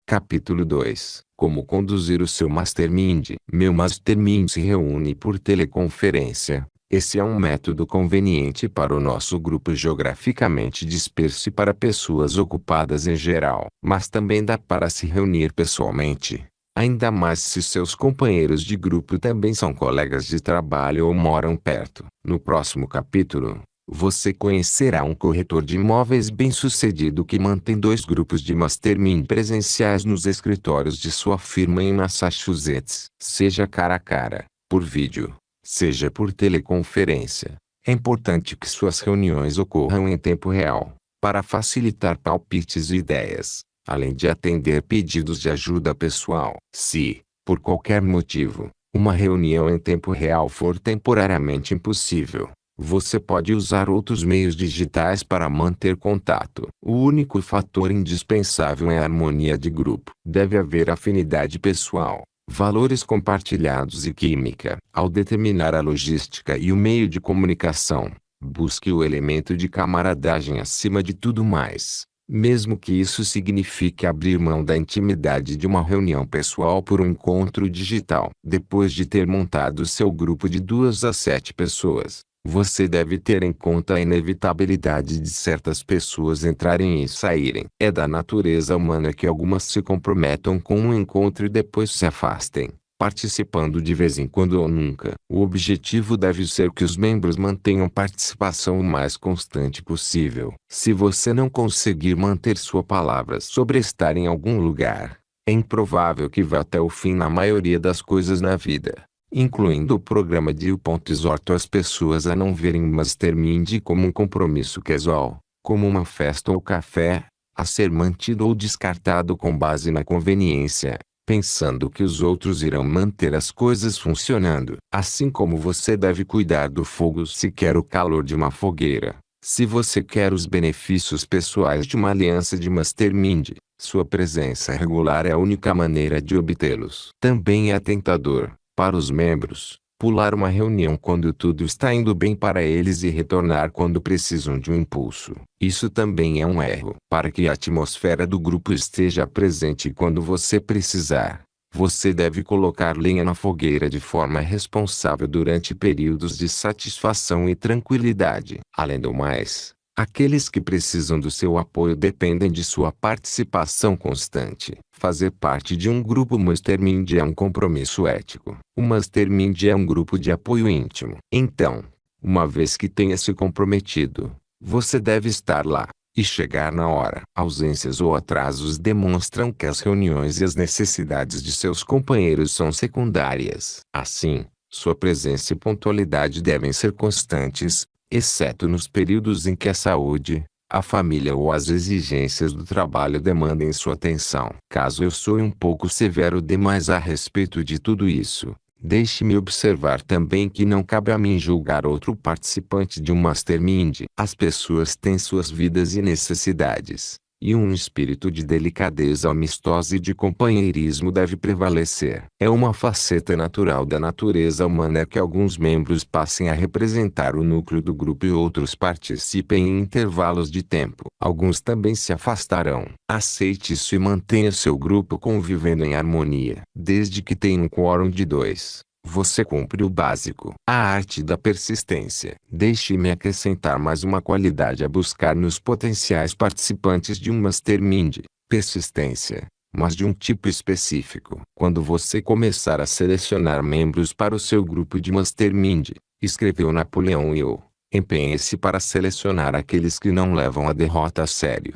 Capítulo 2. Como conduzir o seu Mastermind. Meu Mastermind se reúne por teleconferência. Esse é um método conveniente para o nosso grupo geograficamente disperso e para pessoas ocupadas em geral. Mas também dá para se reunir pessoalmente. Ainda mais se seus companheiros de grupo também são colegas de trabalho ou moram perto. No próximo capítulo, você conhecerá um corretor de imóveis bem-sucedido que mantém 2 grupos de Mastermind presenciais nos escritórios de sua firma em Massachusetts. Seja cara a cara, por vídeo, seja por teleconferência. É importante que suas reuniões ocorram em tempo real, para facilitar palpites e ideias, além de atender pedidos de ajuda pessoal. Se, por qualquer motivo, uma reunião em tempo real for temporariamente impossível, você pode usar outros meios digitais para manter contato. O único fator indispensável é a harmonia de grupo. Deve haver afinidade pessoal, valores compartilhados e química. Ao determinar a logística e o meio de comunicação, busque o elemento de camaradagem acima de tudo mais. Mesmo que isso signifique abrir mão da intimidade de uma reunião pessoal por um encontro digital. Depois de ter montado seu grupo de 2 a 7 pessoas, você deve ter em conta a inevitabilidade de certas pessoas entrarem e saírem. É da natureza humana que algumas se comprometam com um encontro e depois se afastem, participando de vez em quando ou nunca. O objetivo deve ser que os membros mantenham participação o mais constante possível. Se você não conseguir manter sua palavra sobre estar em algum lugar, é improvável que vá até o fim na maioria das coisas na vida, incluindo o programa de U. Exorto as pessoas a não verem o Mastermind como um compromisso casual, como uma festa ou café, a ser mantido ou descartado com base na conveniência, pensando que os outros irão manter as coisas funcionando. Assim como você deve cuidar do fogo se quer o calor de uma fogueira, se você quer os benefícios pessoais de uma aliança de Mastermind, sua presença regular é a única maneira de obtê-los. Também é tentador, para os membros, pular uma reunião quando tudo está indo bem para eles e retornar quando precisam de um impulso. Isso também é um erro. Para que a atmosfera do grupo esteja presente quando você precisar, você deve colocar lenha na fogueira de forma responsável durante períodos de satisfação e tranquilidade. Além do mais, aqueles que precisam do seu apoio dependem de sua participação constante. Fazer parte de um grupo Mastermind é um compromisso ético. O Mastermind é um grupo de apoio íntimo. Então, uma vez que tenha se comprometido, você deve estar lá e chegar na hora. Ausências ou atrasos demonstram que as reuniões e as necessidades de seus companheiros são secundárias. Assim, sua presença e pontualidade devem ser constantes, exceto nos períodos em que a saúde, a família ou as exigências do trabalho demandem sua atenção. Caso eu soe um pouco severo demais a respeito de tudo isso, deixe-me observar também que não cabe a mim julgar outro participante de um Mastermind. As pessoas têm suas vidas e necessidades, e um espírito de delicadeza amistosa e de companheirismo deve prevalecer. É uma faceta natural da natureza humana que alguns membros passem a representar o núcleo do grupo e outros participem em intervalos de tempo. Alguns também se afastarão. Aceite isso e mantenha seu grupo convivendo em harmonia. Desde que tenha um quórum de 2, você cumpre o básico. A arte da persistência. Deixe-me acrescentar mais uma qualidade a buscar nos potenciais participantes de um Mastermind: persistência, mas de um tipo específico. Quando você começar a selecionar membros para o seu grupo de Mastermind, escreveu Napoleão Hill, empenhe-se para selecionar aqueles que não levam a derrota a sério.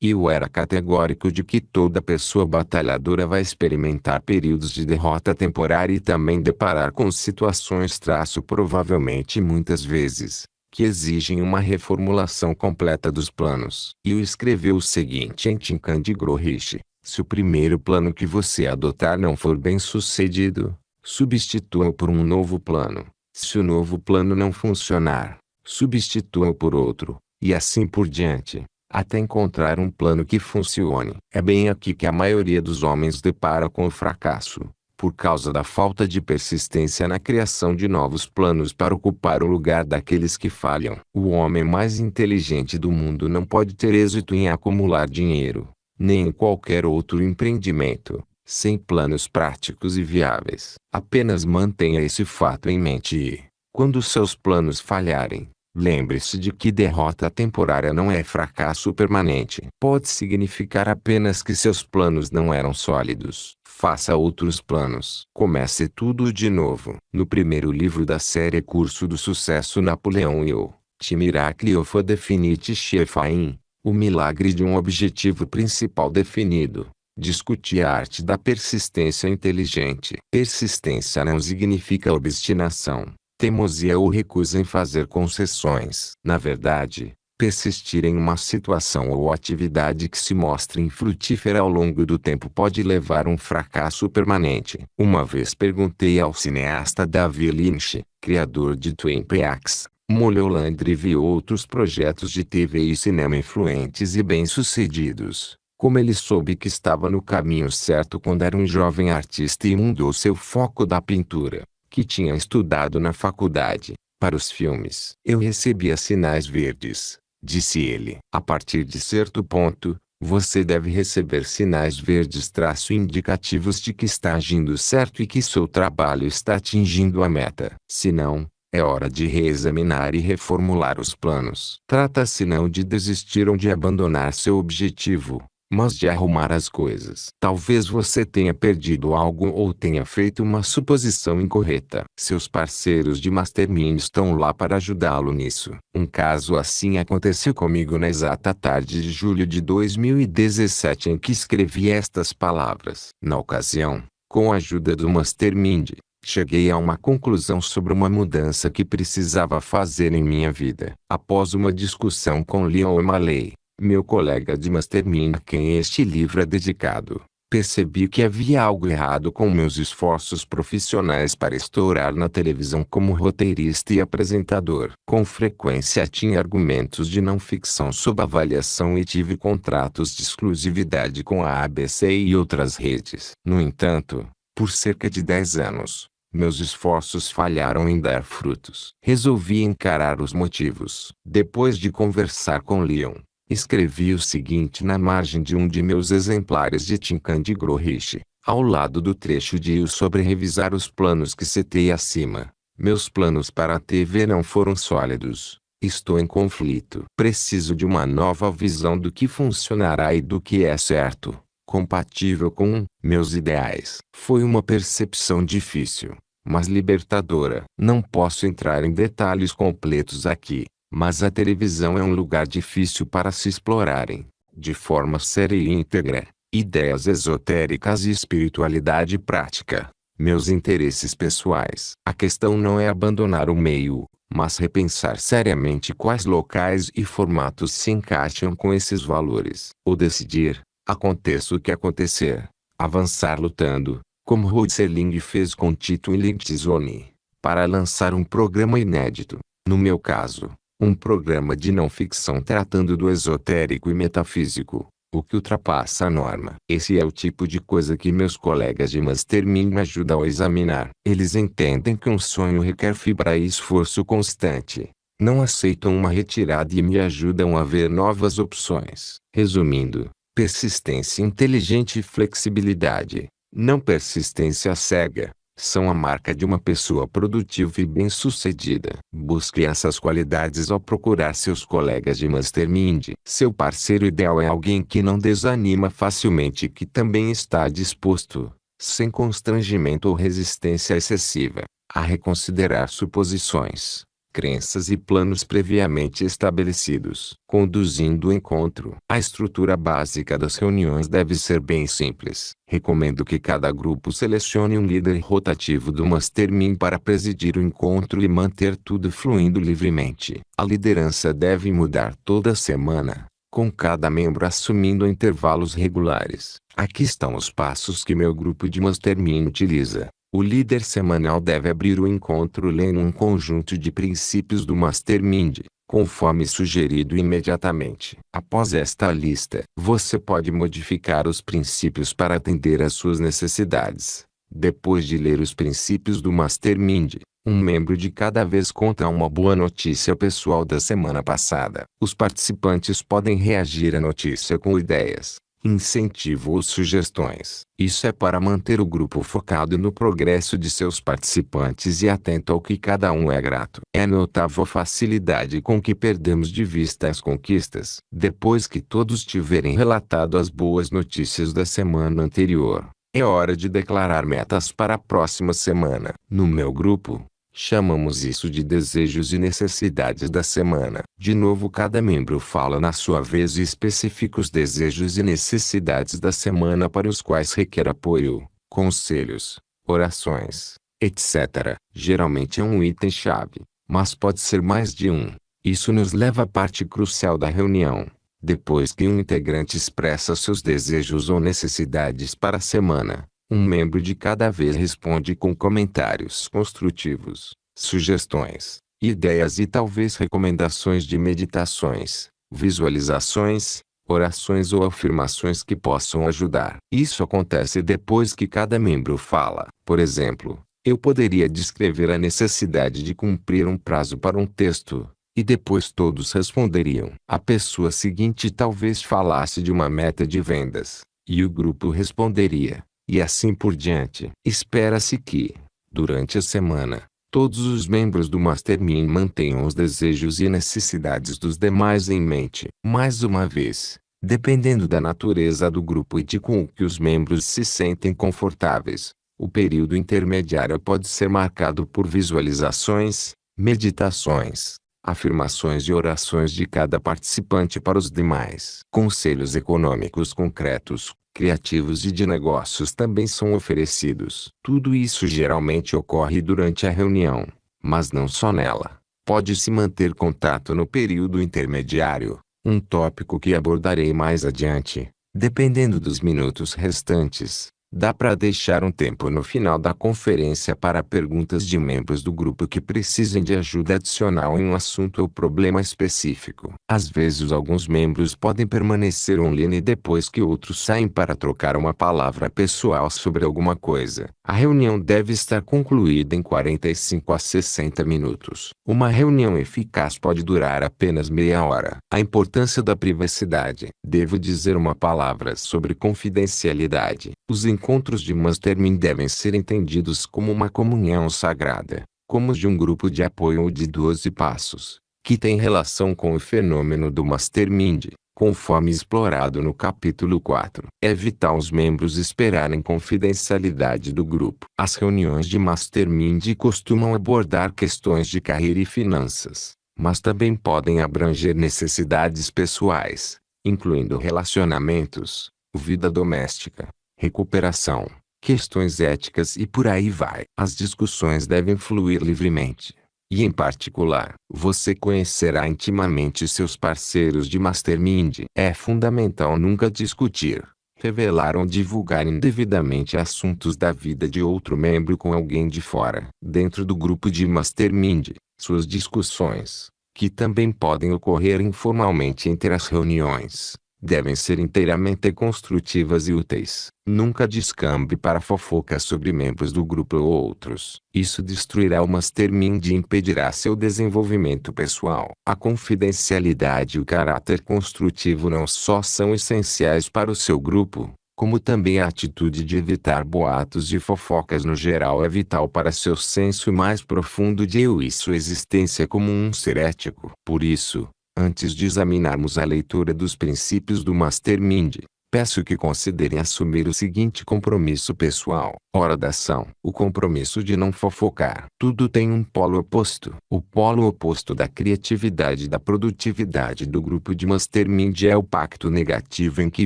Hill era categórico de que toda pessoa batalhadora vai experimentar períodos de derrota temporária e também deparar com situações provavelmente muitas vezes, que exigem uma reformulação completa dos planos. Hill escreveu o seguinte em Think and Grow Rich: se o primeiro plano que você adotar não for bem sucedido, substitua-o por um novo plano. Se o novo plano não funcionar, substitua-o por outro, e assim por diante, até encontrar um plano que funcione. É bem aqui que a maioria dos homens depara com o fracasso, por causa da falta de persistência na criação de novos planos para ocupar o lugar daqueles que falham. O homem mais inteligente do mundo não pode ter êxito em acumular dinheiro, nem em qualquer outro empreendimento, sem planos práticos e viáveis. Apenas mantenha esse fato em mente e, quando seus planos falharem, lembre-se de que derrota temporária não é fracasso permanente. Pode significar apenas que seus planos não eram sólidos. Faça outros planos. Comece tudo de novo. No primeiro livro da série Curso do Sucesso, Napoleão Hill, Miracle of a Definite Chefain, o milagre de um objetivo principal definido, discute a arte da persistência inteligente. Persistência não significa obstinação, teimosia ou recusa em fazer concessões. Na verdade, persistir em uma situação ou atividade que se mostre infrutífera ao longo do tempo pode levar a um fracasso permanente. Uma vez perguntei ao cineasta David Lynch, criador de Twin Peaks, Mulholland Drive e outros projetos de TV e cinema influentes e bem-sucedidos, como ele soube que estava no caminho certo quando era um jovem artista e mudou seu foco da pintura, que tinha estudado na faculdade, para os filmes. Eu recebia sinais verdes, disse ele. A partir de certo ponto, você deve receber sinais verdes indicativos de que está agindo certo e que seu trabalho está atingindo a meta. Se não, é hora de reexaminar e reformular os planos. Trata-se não de desistir ou de abandonar seu objetivo, mas de arrumar as coisas. Talvez você tenha perdido algo ou tenha feito uma suposição incorreta. Seus parceiros de Mastermind estão lá para ajudá-lo nisso. Um caso assim aconteceu comigo na exata tarde de julho de 2017 em que escrevi estas palavras. Na ocasião, com a ajuda do Mastermind, cheguei a uma conclusão sobre uma mudança que precisava fazer em minha vida. Após uma discussão com Leon O'Malley, meu colega de Mastermind a quem este livro é dedicado, percebi que havia algo errado com meus esforços profissionais para estourar na televisão como roteirista e apresentador. Com frequência tinha argumentos de não ficção sob avaliação e tive contratos de exclusividade com a ABC e outras redes. No entanto, por cerca de 10 anos, meus esforços falharam em dar frutos. Resolvi encarar os motivos. Depois de conversar com Leon, escrevi o seguinte na margem de um de meus exemplares de Think and Grow Rich, ao lado do trecho de Hill sobre revisar os planos que citei acima. Meus planos para a TV não foram sólidos. Estou em conflito. Preciso de uma nova visão do que funcionará e do que é certo, compatível com meus ideais. Foi uma percepção difícil, mas libertadora. Não posso entrar em detalhes completos aqui, mas a televisão é um lugar difícil para se explorarem, de forma séria e íntegra, ideias esotéricas e espiritualidade prática, meus interesses pessoais. A questão não é abandonar o meio, mas repensar seriamente quais locais e formatos se encaixam com esses valores. Ou decidir, aconteça o que acontecer, avançar lutando, como Rod Serling fez com Tito e Lindsay, para lançar um programa inédito. No meu caso, um programa de não ficção tratando do esotérico e metafísico, o que ultrapassa a norma. Esse é o tipo de coisa que meus colegas de Mastermind me ajudam a examinar. Eles entendem que um sonho requer fibra e esforço constante. Não aceitam uma retirada e me ajudam a ver novas opções. Resumindo, persistência inteligente e flexibilidade, não persistência cega, são a marca de uma pessoa produtiva e bem-sucedida. Busque essas qualidades ao procurar seus colegas de Mastermind. Seu parceiro ideal é alguém que não desanima facilmente e que também está disposto, sem constrangimento ou resistência excessiva, a reconsiderar suposições, crenças e planos previamente estabelecidos. Conduzindo o encontro. A estrutura básica das reuniões deve ser bem simples. Recomendo que cada grupo selecione um líder rotativo do Mastermind para presidir o encontro e manter tudo fluindo livremente. A liderança deve mudar toda semana, com cada membro assumindo intervalos regulares. Aqui estão os passos que meu grupo de Mastermind utiliza. O líder semanal deve abrir o encontro lendo um conjunto de princípios do Mastermind, conforme sugerido imediatamente. Após esta lista, você pode modificar os princípios para atender às suas necessidades. Depois de ler os princípios do Mastermind, um membro de cada vez conta uma boa notícia pessoal da semana passada. Os participantes podem reagir à notícia com ideias, incentivo ou sugestões. Isso é para manter o grupo focado no progresso de seus participantes e atento ao que cada um é grato. É notável a facilidade com que perdemos de vista as conquistas. Depois que todos tiverem relatado as boas notícias da semana anterior, é hora de declarar metas para a próxima semana. No meu grupo, chamamos isso de desejos e necessidades da semana. De novo, cada membro fala na sua vez e especifica os desejos e necessidades da semana para os quais requer apoio, conselhos, orações, etc. Geralmente é um item-chave, mas pode ser mais de um. Isso nos leva à parte crucial da reunião. Depois que um integrante expressa seus desejos ou necessidades para a semana, um membro de cada vez responde com comentários construtivos, sugestões, ideias e talvez recomendações de meditações, visualizações, orações ou afirmações que possam ajudar. Isso acontece depois que cada membro fala. Por exemplo, eu poderia descrever a necessidade de cumprir um prazo para um texto, e depois todos responderiam. A pessoa seguinte talvez falasse de uma meta de vendas, e o grupo responderia. E assim por diante. Espera-se que, durante a semana, todos os membros do Mastermind mantenham os desejos e necessidades dos demais em mente. Mais uma vez, dependendo da natureza do grupo e de com o que os membros se sentem confortáveis, o período intermediário pode ser marcado por visualizações, meditações, afirmações e orações de cada participante para os demais. Conselhos econômicos concretos, criativos e de negócios também são oferecidos. Tudo isso geralmente ocorre durante a reunião, mas não só nela. Pode-se manter contato no período intermediário, um tópico que abordarei mais adiante. Dependendo dos minutos restantes, dá para deixar um tempo no final da conferência para perguntas de membros do grupo que precisem de ajuda adicional em um assunto ou problema específico. Às vezes alguns membros podem permanecer online depois que outros saem para trocar uma palavra pessoal sobre alguma coisa. A reunião deve estar concluída em 45 a 60 minutos. Uma reunião eficaz pode durar apenas meia hora. A importância da privacidade. Devo dizer uma palavra sobre confidencialidade. Os encontros de Mastermind devem ser entendidos como uma comunhão sagrada, como os de um grupo de apoio ou de 12 passos, que tem relação com o fenômeno do Mastermind, conforme explorado no capítulo 4. É vital os membros esperarem confidencialidade do grupo. As reuniões de Mastermind costumam abordar questões de carreira e finanças, mas também podem abranger necessidades pessoais, incluindo relacionamentos, vida doméstica, recuperação, questões éticas e por aí vai. As discussões devem fluir livremente. E em particular, você conhecerá intimamente seus parceiros de Mastermind. É fundamental nunca discutir, revelar ou divulgar indevidamente assuntos da vida de outro membro com alguém de fora. Dentro do grupo de Mastermind, suas discussões, que também podem ocorrer informalmente entre as reuniões, devem ser inteiramente construtivas e úteis. Nunca descambe para fofocas sobre membros do grupo ou outros. Isso destruirá o Mastermind e impedirá seu desenvolvimento pessoal. A confidencialidade e o caráter construtivo não só são essenciais para o seu grupo, como também a atitude de evitar boatos e fofocas no geral é vital para seu senso mais profundo de eu e sua existência como um ser ético. Por isso, antes de examinarmos a leitura dos princípios do Mastermind, peço que considerem assumir o seguinte compromisso pessoal. Hora da ação. O compromisso de não fofocar. Tudo tem um polo oposto. O polo oposto da criatividade e da produtividade do grupo de Mastermind é o pacto negativo em que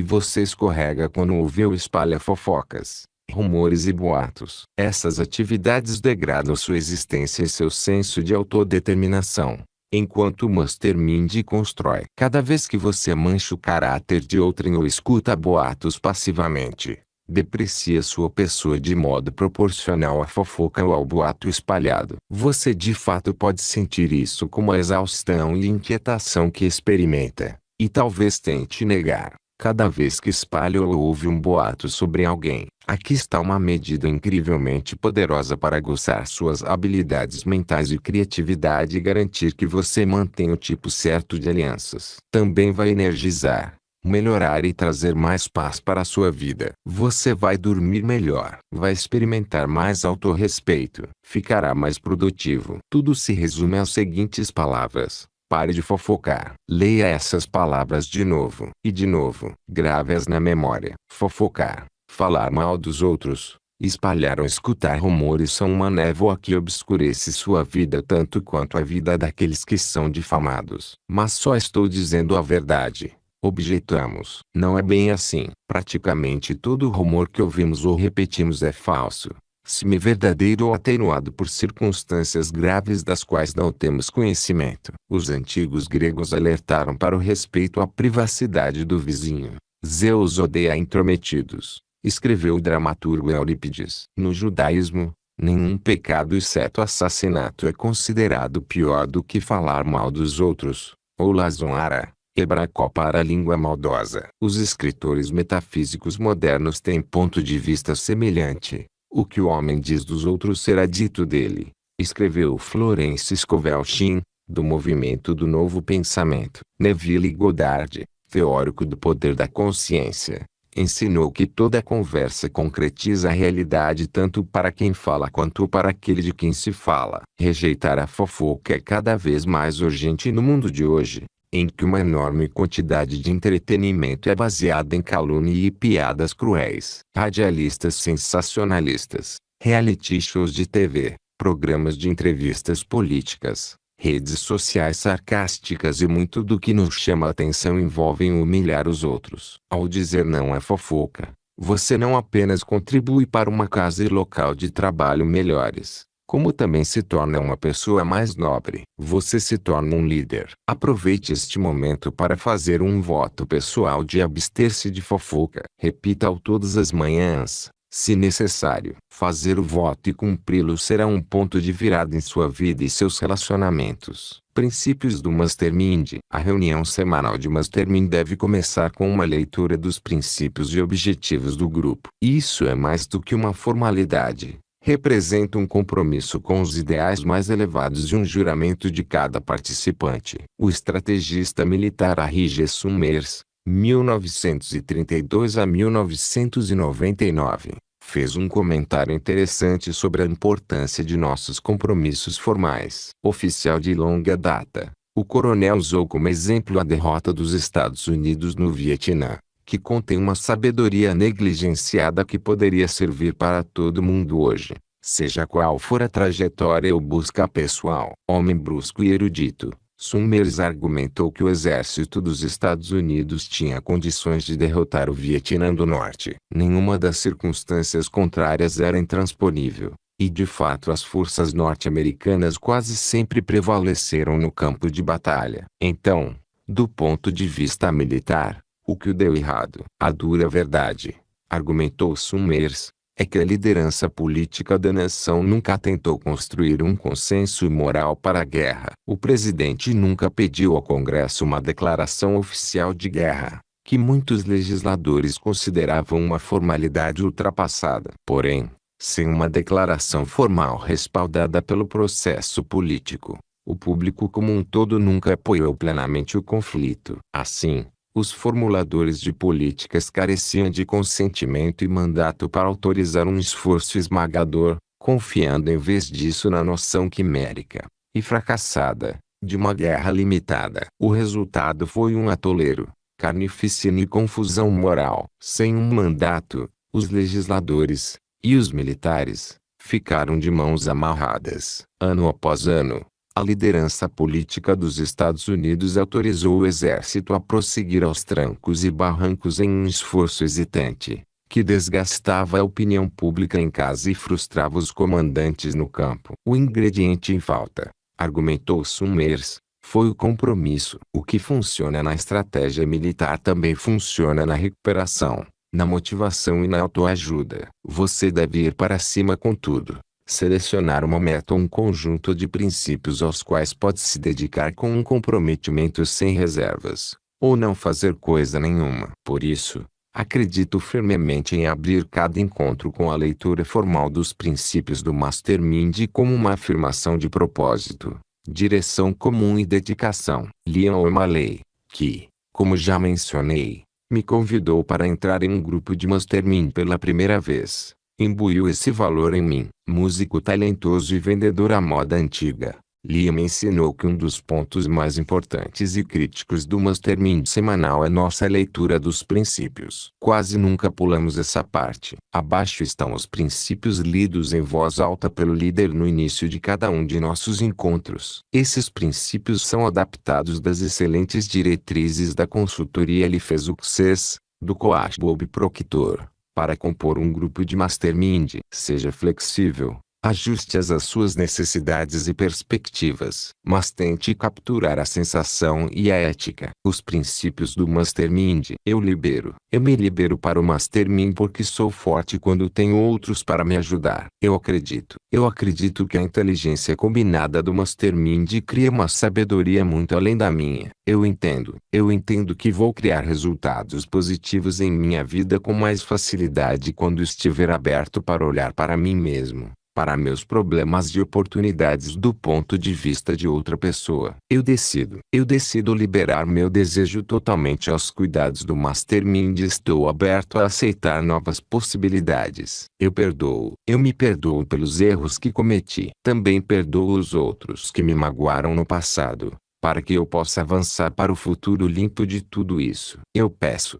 você escorrega quando ouve ou espalha fofocas, rumores e boatos. Essas atividades degradam sua existência e seu senso de autodeterminação, enquanto o Mastermind constrói. Cada vez que você mancha o caráter de outrem ou escuta boatos passivamente, deprecia sua pessoa de modo proporcional à fofoca ou ao boato espalhado. Você de fato pode sentir isso como a exaustão e inquietação que experimenta, e talvez tente negar, cada vez que espalha ou ouve um boato sobre alguém. Aqui está uma medida incrivelmente poderosa para aguçar suas habilidades mentais e criatividade e garantir que você mantenha o tipo certo de alianças. Também vai energizar, melhorar e trazer mais paz para a sua vida. Você vai dormir melhor, vai experimentar mais autorrespeito, ficará mais produtivo. Tudo se resume às seguintes palavras: pare de fofocar. Leia essas palavras de novo e de novo. Grave-as na memória. Fofocar, falar mal dos outros, espalhar ou escutar rumores são uma névoa que obscurece sua vida tanto quanto a vida daqueles que são difamados. Mas só estou dizendo a verdade, objetamos. Não é bem assim. Praticamente todo rumor que ouvimos ou repetimos é falso, semi-verdadeiro ou atenuado por circunstâncias graves das quais não temos conhecimento. Os antigos gregos alertaram para o respeito à privacidade do vizinho. Zeus odeia intrometidos, escreveu o dramaturgo Eurípides. No judaísmo, nenhum pecado exceto assassinato é considerado pior do que falar mal dos outros, ou lazonara, hebraico para a língua maldosa. Os escritores metafísicos modernos têm ponto de vista semelhante. O que o homem diz dos outros será dito dele, escreveu Florence Scovel Shinn, do movimento do Novo Pensamento. Neville Goddard, teórico do poder da consciência, ensinou que toda conversa concretiza a realidade tanto para quem fala quanto para aquele de quem se fala. Rejeitar a fofoca é cada vez mais urgente no mundo de hoje, em que uma enorme quantidade de entretenimento é baseada em calúnia e piadas cruéis. Radialistas sensacionalistas, reality shows de TV, programas de entrevistas políticas, redes sociais sarcásticas e muito do que nos chama a atenção envolvem humilhar os outros. Ao dizer não à fofoca, você não apenas contribui para uma casa e local de trabalho melhores, como também se torna uma pessoa mais nobre. Você se torna um líder. Aproveite este momento para fazer um voto pessoal de abster-se de fofoca. Repita-o todas as manhãs, se necessário. Fazer o voto e cumpri-lo será um ponto de virada em sua vida e seus relacionamentos. Princípios do Mastermind. A reunião semanal de Mastermind deve começar com uma leitura dos princípios e objetivos do grupo. Isso é mais do que uma formalidade. Representa um compromisso com os ideais mais elevados e um juramento de cada participante. O estrategista militar Harry G. Summers, 1932 a 1999, fez um comentário interessante sobre a importância de nossos compromissos formais. Oficial de longa data, o coronel usou como exemplo a derrota dos Estados Unidos no Vietnã, que contém uma sabedoria negligenciada que poderia servir para todo mundo hoje, seja qual for a trajetória ou busca pessoal. Homem brusco e erudito, Summers argumentou que o exército dos Estados Unidos tinha condições de derrotar o Vietnã do Norte. Nenhuma das circunstâncias contrárias era intransponível, e de fato as forças norte-americanas quase sempre prevaleceram no campo de batalha. Então, do ponto de vista militar, o que deu errado? A dura verdade, argumentou Summers, é que a liderança política da nação nunca tentou construir um consenso moral para a guerra. O presidente nunca pediu ao Congresso uma declaração oficial de guerra, que muitos legisladores consideravam uma formalidade ultrapassada. Porém, sem uma declaração formal respaldada pelo processo político, o público como um todo nunca apoiou plenamente o conflito. Assim, os formuladores de políticas careciam de consentimento e mandato para autorizar um esforço esmagador, confiando em vez disso na noção quimérica, e fracassada, de uma guerra limitada. O resultado foi um atoleiro, carnificina e confusão moral. Sem um mandato, os legisladores, e os militares, ficaram de mãos amarradas. Ano após ano, a liderança política dos Estados Unidos autorizou o exército a prosseguir aos trancos e barrancos em um esforço hesitante, que desgastava a opinião pública em casa e frustrava os comandantes no campo. O ingrediente em falta, argumentou Summers, foi o compromisso. O que funciona na estratégia militar também funciona na recuperação, na motivação e na autoajuda. Você deve ir para cima com tudo. Selecionar uma meta ou um conjunto de princípios aos quais pode se dedicar com um comprometimento sem reservas, ou não fazer coisa nenhuma. Por isso, acredito firmemente em abrir cada encontro com a leitura formal dos princípios do Mastermind como uma afirmação de propósito, direção comum e dedicação. Leon O'Malley, que, como já mencionei, Me convidou para entrar em um grupo de Mastermind pela primeira vez. Imbuiu esse valor em mim. Músico talentoso e vendedor à moda antiga, Liam me ensinou que um dos pontos mais importantes e críticos do Mastermind semanal é nossa leitura dos princípios. Quase nunca pulamos essa parte. Abaixo estão os princípios lidos em voz alta pelo líder no início de cada um de nossos encontros. Esses princípios são adaptados das excelentes diretrizes da consultoria Eliphas Success, do coach Bob Proctor, para compor um grupo de Mastermind. Seja flexível. Ajuste-as às suas necessidades e perspectivas, mas tente capturar a sensação e a ética. Os princípios do Mastermind. Eu me libero para o Mastermind porque sou forte quando tenho outros para me ajudar. Eu acredito que a inteligência combinada do Mastermind cria uma sabedoria muito além da minha. Eu entendo que vou criar resultados positivos em minha vida com mais facilidade quando estiver aberto para olhar para mim mesmo, para meus problemas e oportunidades do ponto de vista de outra pessoa. Eu decido liberar meu desejo totalmente aos cuidados do Mastermind e estou aberto a aceitar novas possibilidades. Eu me perdoo pelos erros que cometi. Também perdoo os outros que me magoaram no passado, para que eu possa avançar para o futuro limpo de tudo isso. Eu peço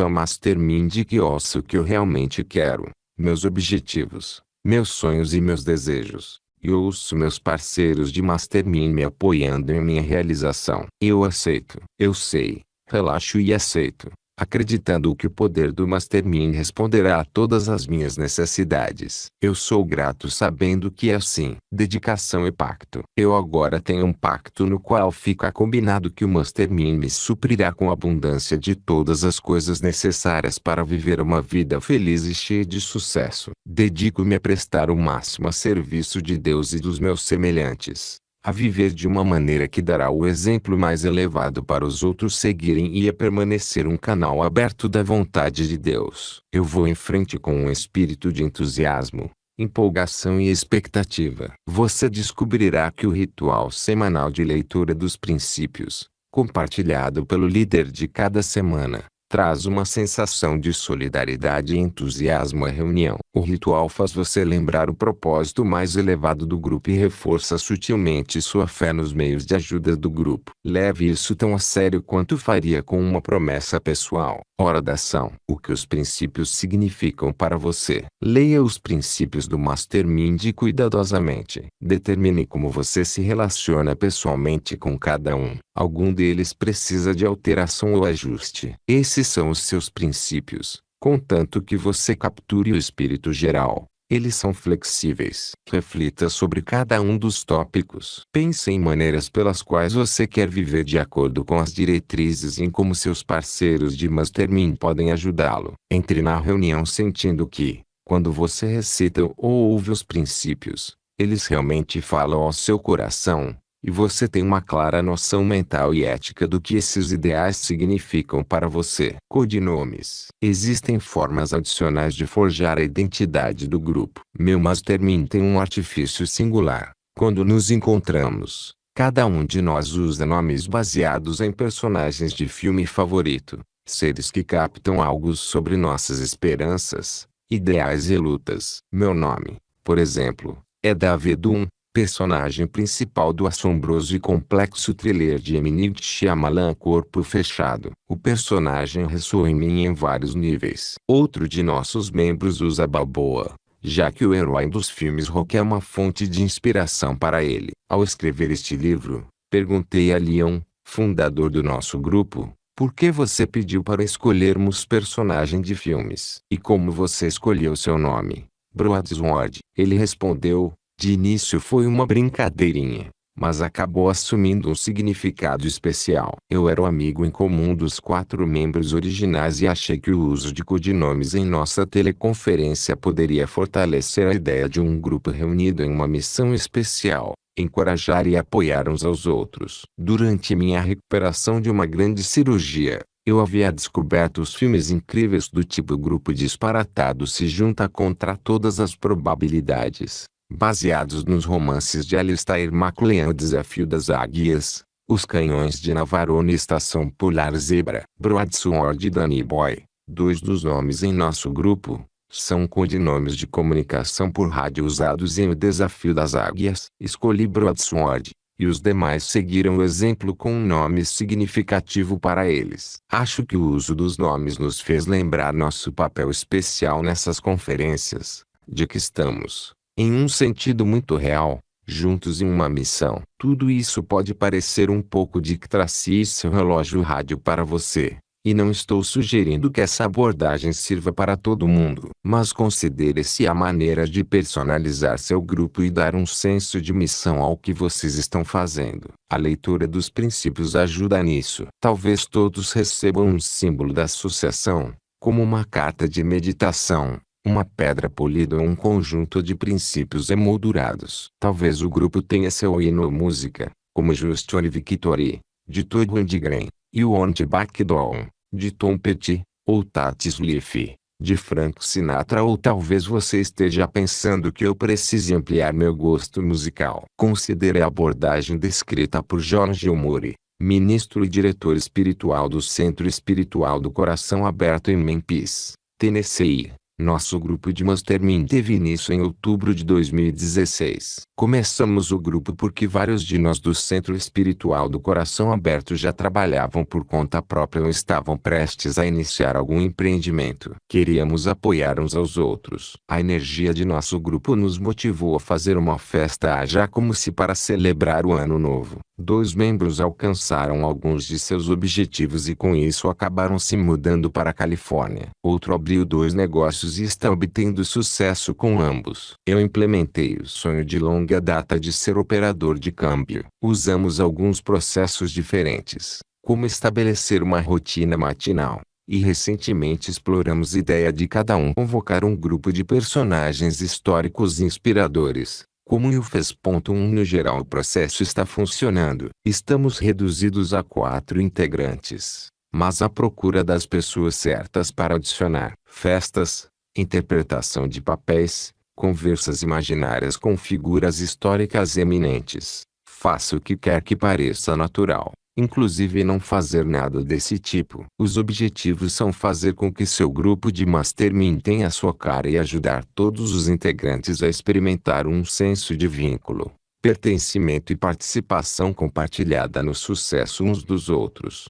ao Mastermind que ouça o que eu realmente quero, meus objetivos, meus sonhos e meus desejos, e ouço meus parceiros de Mastermind me apoiando em minha realização. Eu sei, relaxo e aceito, acreditando que o poder do Mastermind responderá a todas as minhas necessidades. Eu sou grato sabendo que é assim. Dedicação e pacto. Eu agora tenho um pacto no qual fica combinado que o Mastermind me suprirá com abundância de todas as coisas necessárias para viver uma vida feliz e cheia de sucesso. Dedico-me a prestar o máximo a serviço de Deus e dos meus semelhantes, a viver de uma maneira que dará o exemplo mais elevado para os outros seguirem e a permanecer um canal aberto da vontade de Deus. Eu vou em frente com um espírito de entusiasmo, empolgação e expectativa. Você descobrirá que o ritual semanal de leitura dos princípios, compartilhado pelo líder de cada semana, traz uma sensação de solidariedade e entusiasmo à reunião. O ritual faz você lembrar o propósito mais elevado do grupo e reforça sutilmente sua fé nos meios de ajuda do grupo. Leve isso tão a sério quanto faria com uma promessa pessoal. Hora da ação. O que os princípios significam para você. Leia os princípios do Mastermind cuidadosamente. Determine como você se relaciona pessoalmente com cada um. Algum deles precisa de alteração ou ajuste. Esses são os seus princípios, contanto que você capture o espírito geral. Eles são flexíveis. Reflita sobre cada um dos tópicos. Pense em maneiras pelas quais você quer viver de acordo com as diretrizes e em como seus parceiros de Mastermind podem ajudá-lo. Entre na reunião sentindo que, quando você recita ou ouve os princípios, eles realmente falam ao seu coração, e você tem uma clara noção mental e ética do que esses ideais significam para você. Codinomes. Existem formas adicionais de forjar a identidade do grupo. Meu Mastermind tem um artifício singular. Quando nos encontramos, cada um de nós usa nomes baseados em personagens de filme favorito, seres que captam algo sobre nossas esperanças, ideais e lutas. Meu nome, por exemplo, é David Dunn, personagem principal do assombroso e complexo thriller de M. Night Shyamalan Corpo Fechado. O personagem ressoa em mim em vários níveis. Outro de nossos membros usa Balboa, já que o herói dos filmes rock é uma fonte de inspiração para ele. Ao escrever este livro, perguntei a Leon, fundador do nosso grupo, por que você pediu para escolhermos personagem de filmes? E como você escolheu seu nome, Broadsword? Ele respondeu: de início foi uma brincadeirinha, mas acabou assumindo um significado especial. Eu era o amigo em comum dos 4 membros originais e achei que o uso de codinomes em nossa teleconferência poderia fortalecer a ideia de um grupo reunido em uma missão especial, encorajar e apoiar uns aos outros. Durante minha recuperação de uma grande cirurgia, eu havia descoberto os filmes incríveis do tipo Grupo Disparatado se junta contra todas as probabilidades, baseados nos romances de Alistair MacLean O Desafio das Águias, Os canhões de Navarone Estação Polar Zebra, Broadsword e Danny Boy, dois dos nomes em nosso grupo, são codinomes de comunicação por rádio usados em O Desafio das Águias. Escolhi Broadsword, e os demais seguiram o exemplo com um nome significativo para eles. Acho que o uso dos nomes nos fez lembrar nosso papel especial nessas conferências, de que estamos, em um sentido muito real, juntos em uma missão. Tudo isso pode parecer um pouco de Yggdrasil e seu relógio rádio para você. E não estou sugerindo que essa abordagem sirva para todo mundo. Mas considere-se a maneira de personalizar seu grupo e dar um senso de missão ao que vocês estão fazendo. A leitura dos princípios ajuda nisso. Talvez todos recebam um símbolo da associação, como uma carta de meditação, uma pedra polida ou um conjunto de princípios emoldurados. Talvez o grupo tenha seu hino ou música, como Just One Victory, de Todd Rundgren, e o On the Back Door, de Tom Petty, ou Tatis Leaf, de Frank Sinatra. Ou talvez você esteja pensando que eu precise ampliar meu gosto musical. Considere a abordagem descrita por George Omori, ministro e diretor espiritual do Centro Espiritual do Coração Aberto em Memphis, Tennessee. Nosso grupo de Mastermind teve início em outubro de 2016. Começamos o grupo porque vários de nós do Centro Espiritual do Coração Aberto já trabalhavam por conta própria ou estavam prestes a iniciar algum empreendimento. Queríamos apoiar uns aos outros. A energia de nosso grupo nos motivou a fazer uma festa já como se para celebrar o ano novo. 2 membros alcançaram alguns de seus objetivos e com isso acabaram se mudando para a Califórnia. Outro abriu 2 negócios e está obtendo sucesso com ambos. Eu implementei o sonho de longa data de ser operador de câmbio. Usamos alguns processos diferentes, como estabelecer uma rotina matinal, e recentemente exploramos a ideia de cada um convocar um grupo de personagens históricos inspiradores. Como eu fez. No geral o processo está funcionando. Estamos reduzidos a 4 integrantes, mas à procura das pessoas certas para adicionar. Festas, interpretação de papéis, conversas imaginárias com figuras históricas eminentes. Faça o que quer que pareça natural, inclusive não fazer nada desse tipo. Os objetivos são fazer com que seu grupo de Mastermind tenha sua cara e ajudar todos os integrantes a experimentar um senso de vínculo, pertencimento e participação compartilhada no sucesso uns dos outros.